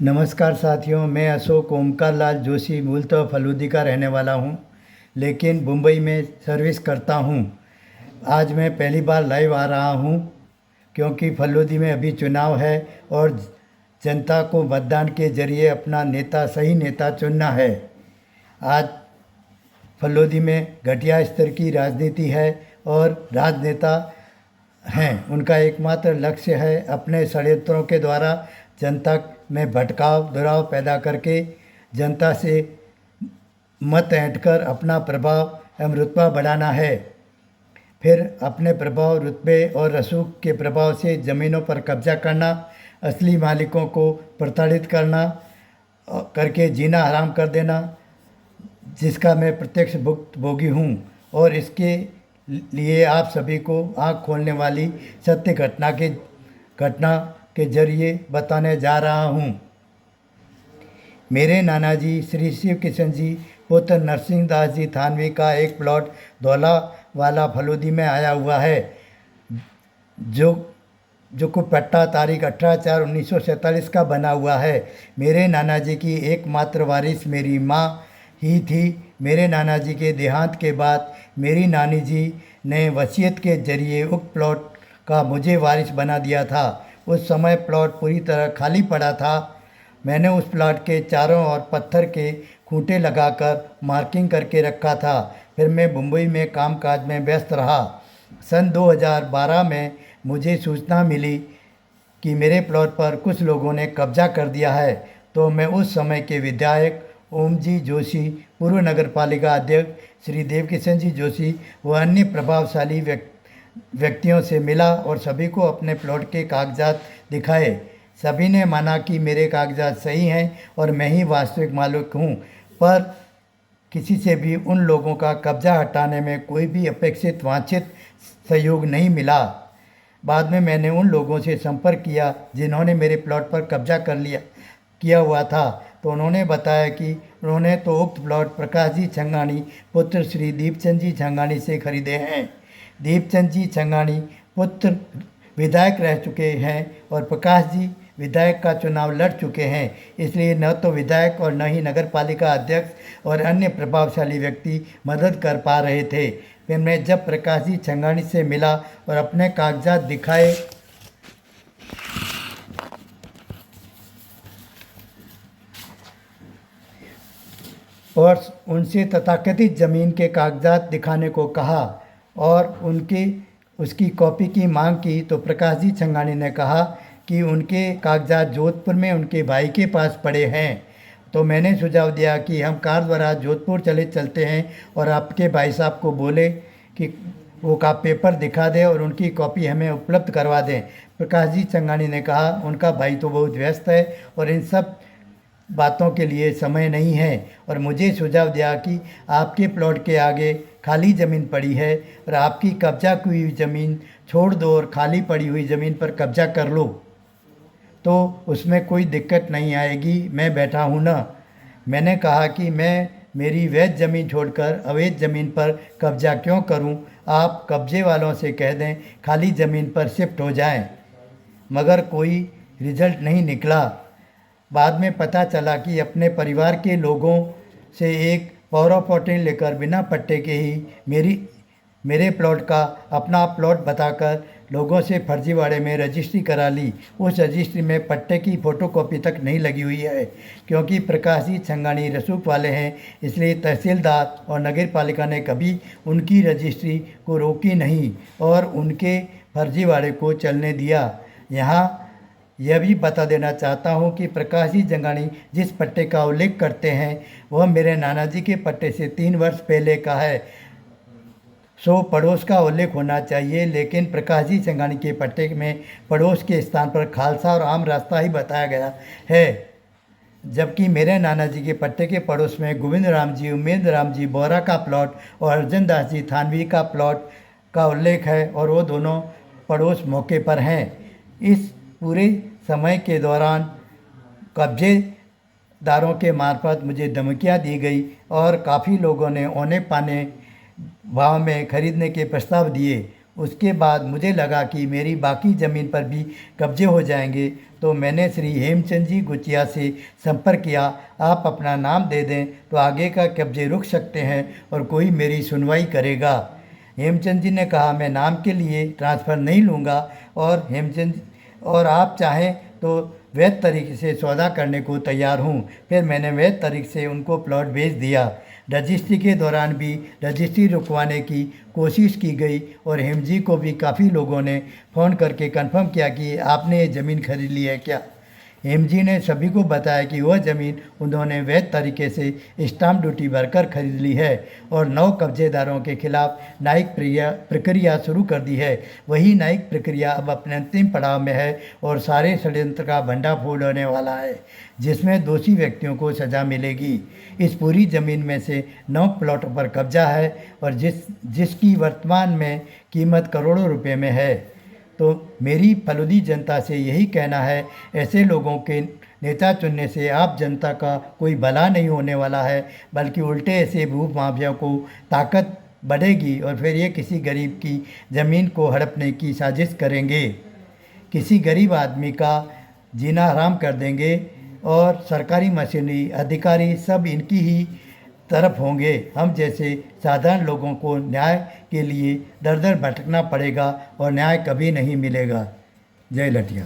नमस्कार साथियों, मैं अशोक ओमकार लाल जोशी मूलतः फलूदी का रहने वाला हूं, लेकिन मुंबई में सर्विस करता हूं। आज मैं पहली बार लाइव आ रहा हूं क्योंकि फलूदी में अभी चुनाव है और जनता को मतदान के जरिए अपना नेता, सही नेता चुनना है। आज फलूदी में घटिया स्तर की राजनीति है और राजनेता हैं, उनका एकमात्र लक्ष्य है अपने षड्यंत्रों के द्वारा जनता में भटकाव दुराव पैदा करके जनता से मत ऐंठकर अपना प्रभाव एवं रुतबा बढ़ाना है। फिर अपने प्रभाव, रुतबे और रसूख के प्रभाव से ज़मीनों पर कब्जा करना, असली मालिकों को प्रताड़ित करना करके जीना हराम कर देना, जिसका मैं प्रत्यक्ष भुक्तभोगी हूँ और इसके लिए आप सभी को आँख खोलने वाली सत्य घटना के जरिए बताने जा रहा हूँ। मेरे नाना जी श्री शिव किशन जी पुत्र नरसिंह दास जी थानवी का एक प्लॉट धौला वाला फलूदी में आया हुआ है, जो को पट्टा तारीख 18/4/1947 का बना हुआ है। मेरे नाना जी की एकमात्र वारिस मेरी माँ ही थी। मेरे नाना जी के देहांत के बाद मेरी नानी जी ने वसीयत के जरिए उक्त प्लॉट का मुझे वारिस बना दिया था। उस समय प्लॉट पूरी तरह खाली पड़ा था। मैंने उस प्लॉट के चारों ओर पत्थर के खूंटे लगाकर मार्किंग करके रखा था। फिर मैं मुंबई में कामकाज में व्यस्त रहा। सन 2012 में मुझे सूचना मिली कि मेरे प्लॉट पर कुछ लोगों ने कब्जा कर दिया है, तो मैं उस समय के विधायक ओमजी जोशी, पूर्व नगर पालिका अध्यक्ष श्री देवकिशन जी जोशी व अन्य प्रभावशाली व्यक्तियों से मिला और सभी को अपने प्लॉट के कागजात दिखाए। सभी ने माना कि मेरे कागजात सही हैं और मैं ही वास्तविक मालिक हूँ, पर किसी से भी उन लोगों का कब्जा हटाने में कोई भी अपेक्षित वांछित सहयोग नहीं मिला। बाद में मैंने उन लोगों से संपर्क किया जिन्होंने मेरे प्लॉट पर कब्जा किया हुआ था, तो उन्होंने बताया कि उन्होंने तो उक्त प्लॉट प्रकाश जी छंगानी पुत्र श्री दीपचंद जी छंगानी से खरीदे हैं। दीपचंद जी छंगानी पुत्र विधायक रह चुके हैं और प्रकाश जी विधायक का चुनाव लड़ चुके हैं, इसलिए न तो विधायक और न ही नगर पालिका अध्यक्ष और अन्य प्रभावशाली व्यक्ति मदद कर पा रहे थे। फिर मैं जब प्रकाश जी छंगानी से मिला और अपने कागजात दिखाए और उनसे तथाकथित ज़मीन के कागजात दिखाने को कहा और उसकी कॉपी की मांग की, तो प्रकाश जी छंगानी ने कहा कि उनके कागजात जोधपुर में उनके भाई के पास पड़े हैं। तो मैंने सुझाव दिया कि हम कार द्वारा जोधपुर चलते हैं और आपके भाई साहब को बोले कि वो का पेपर दिखा दें और उनकी कॉपी हमें उपलब्ध करवा दें। प्रकाश जी छंगानी ने कहा उनका भाई तो बहुत व्यस्त है और इन सब बातों के लिए समय नहीं है, और मुझे सुझाव दिया कि आपके प्लॉट के आगे खाली ज़मीन पड़ी है और आपकी कब्जा की हुई ज़मीन छोड़ दो और खाली पड़ी हुई ज़मीन पर कब्जा कर लो, तो उसमें कोई दिक्कत नहीं आएगी, मैं बैठा हूँ ना। मैंने कहा कि मैं मेरी वैध ज़मीन छोड़कर अवैध ज़मीन पर कब्जा क्यों करूँ, आप कब्जे वालों से कह दें खाली ज़मीन पर शिफ्ट हो जाएं। मगर कोई रिजल्ट नहीं निकला। बाद में पता चला कि अपने परिवार के लोगों से एक पावर ऑफ अटॉर्नी लेकर बिना पट्टे के ही मेरे प्लॉट का अपना प्लॉट बताकर लोगों से फर्जीवाड़े में रजिस्ट्री करा ली। उस रजिस्ट्री में पट्टे की फ़ोटोकॉपी तक नहीं लगी हुई है, क्योंकि प्रकाश जी छंगानी रसूख वाले हैं, इसलिए तहसीलदार और नगर पालिका ने कभी उनकी रजिस्ट्री को रोकी नहीं और उनके फर्जीवाड़े को चलने दिया। यहाँ यह भी बता देना चाहता हूँ कि प्रकाश जी छंगानी जिस पट्टे का उल्लेख करते हैं वह मेरे नाना जी के पट्टे से 3 वर्ष पहले का है, सो पड़ोस का उल्लेख होना चाहिए, लेकिन प्रकाश जी छंगानी के पट्टे में पड़ोस के स्थान पर खालसा और आम रास्ता ही बताया गया है, जबकि मेरे नाना जी के पट्टे के पड़ोस में गोविंद राम जी, उमेद राम जी बोरा का प्लॉट और अर्जुन दास जी थानवी का प्लॉट का उल्लेख है और वो दोनों पड़ोस मौके पर हैं। इस पूरे समय के दौरान कब्जेदारों के मार्फत मुझे धमकियां दी गई और काफ़ी लोगों ने औने पाने भाव में खरीदने के प्रस्ताव दिए उसके बाद मुझे लगा कि मेरी बाकी ज़मीन पर भी कब्जे हो जाएंगे, तो मैंने श्री हेमचंद जी गुचिया से संपर्क किया। आप अपना नाम दे दें तो आगे का कब्जे रुक सकते हैं और कोई मेरी सुनवाई करेगा। हेमचंद जी ने कहा, मैं नाम के लिए ट्रांसफ़र नहीं लूँगा, और आप चाहें तो वैध तरीके से सौदा करने को तैयार हूँ। फिर मैंने वैध तरीके से उनको प्लॉट बेच दिया। रजिस्ट्री के दौरान भी रजिस्ट्री रुकवाने की कोशिश की गई और हेम जी को भी काफ़ी लोगों ने फ़ोन करके कंफर्म किया कि आपने ये ज़मीन खरीद ली है क्या। हेम जी ने सभी को बताया कि वह ज़मीन उन्होंने वैध तरीके से स्टाम्प ड्यूटी भरकर खरीद ली है और 9 कब्जेदारों के खिलाफ न्यायिक प्रक्रिया शुरू कर दी है। वही न्यायिक प्रक्रिया अब अपने अंतिम पड़ाव में है और सारे षड्यंत्र का भंडाफोड़ होने वाला है, जिसमें दोषी व्यक्तियों को सज़ा मिलेगी। इस पूरी ज़मीन में से 9 प्लॉटों पर कब्जा है और जिसकी वर्तमान में कीमत करोड़ों रुपए में है। तो मेरी फलूदी जनता से यही कहना है, ऐसे लोगों के नेता चुनने से आप जनता का कोई भला नहीं होने वाला है, बल्कि उल्टे ऐसे भू माफिया को ताकत बढ़ेगी और फिर ये किसी गरीब की ज़मीन को हड़पने की साजिश करेंगे, किसी गरीब आदमी का जीना हराम कर देंगे और सरकारी मशीनरी अधिकारी सब इनकी ही तरफ होंगे। हम जैसे साधारण लोगों को न्याय के लिए दर दर भटकना पड़ेगा और न्याय कभी नहीं मिलेगा। जय लठिया।